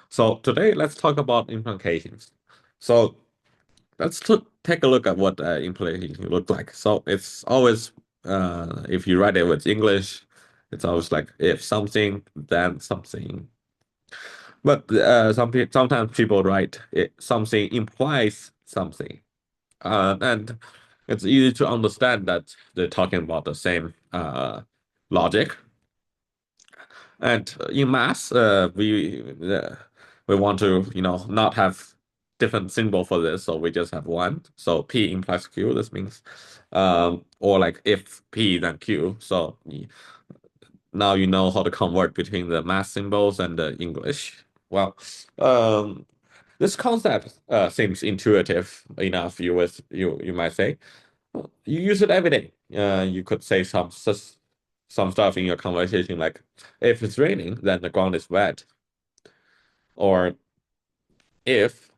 So today let's talk about implications. So let's take a look at what implication look like. So it's always if you write it with English, it's always like if something, then something. But sometimes people write it something implies something, and it's easy to understand that they're talking about the same logic. And in math, we want to not have different symbol for this, so we just have one. So P implies Q. This means, or like if P then Q. So now you know how to convert between the math symbols and the English. Well, um, this concept seems intuitive enough. You might say you use it every day. You could say some stuff in your conversation like, if it's raining, then the ground is wet. Or if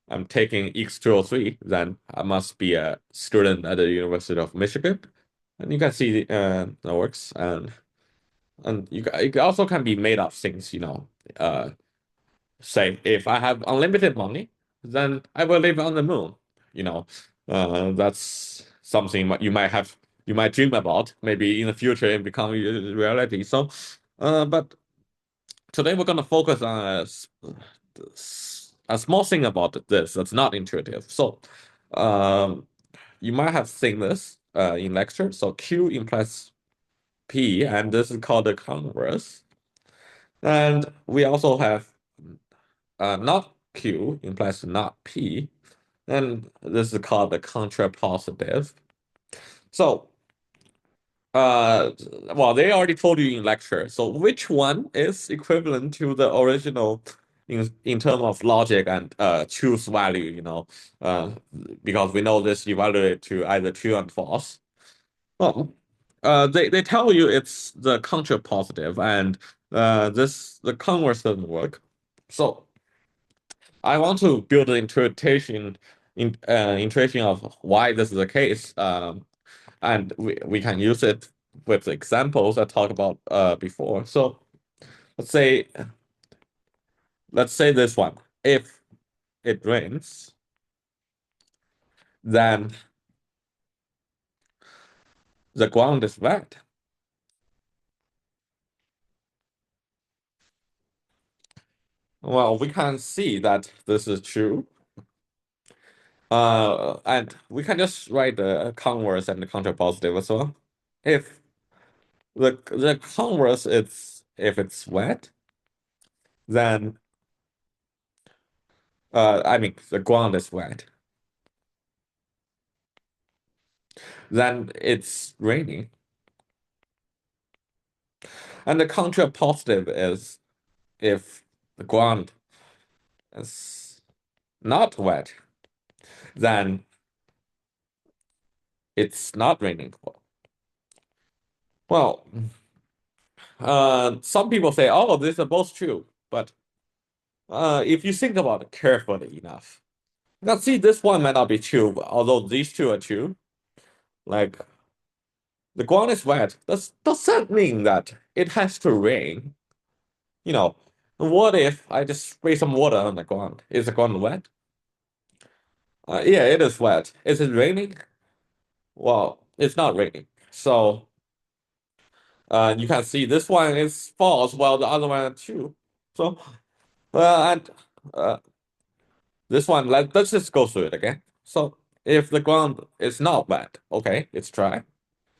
I'm taking X203, then I must be a student at the University of Michigan. And you can see that works. And it also can be made of things, say if I have unlimited money, then I will live on the moon. You know, that's something you might dream about. Maybe in the future it become reality. So, but today we're gonna focus on a small thing about this that's not intuitive. So, um, you might have seen this in lecture. So Q implies P, and this is called the converse. And we also have not Q implies not P, and this is called the contrapositive. So, uh, well, they already told you in lecture. So, which one is equivalent to the original in terms of logic and truth value? Uh, because we know this evaluate to either true and false. Well, they tell you it's the contrapositive, and the converse doesn't work. So I want to build an intuition of why this is the case. And we can use it with examples I talked about before. So let's say let's say this one. If it rains, then the ground is wet. Well, we can see that this is true. And we can just write the converse and the contrapositive as well. If the converse is if it's wet, then I mean the ground is wet, then it's raining. And the contrapositive is if the ground is not wet, then it's not raining. Well, some people say, oh, these are both true. But if you think about it carefully enough, you can see this one might not be true, although these two are true. Like the ground is wet. Does that mean that it has to rain? You know, what if I just spray some water on the ground? Is the ground wet? Yeah, it is wet. Is it raining? Well, it's not raining. So you can see this one is false, while the other one is true. So and uh, this one, let's just go through it again. So if the ground is not wet, okay, it's dry.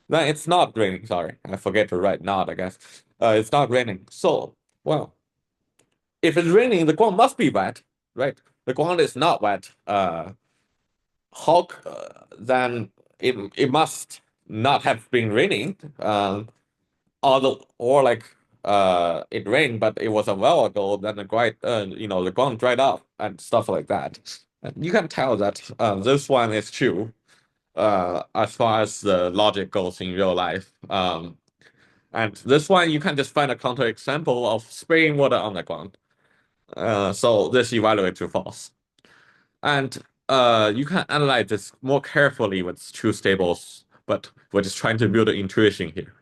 Then it's not raining. Sorry, I forget to write not, I guess. It's not raining. So, well, if it's raining, the ground must be wet, right? The ground is not wet. How then it must not have been raining. Or like it rained, but it was a while ago. Then the ground dried up and stuff like that. And you can tell that this one is true as far as the logic goes in real life. And this one you can just find a counter example of spraying water on the ground. So this evaluates to false. And you can analyze this more carefully with truth tables, but we're just trying to build an intuition here.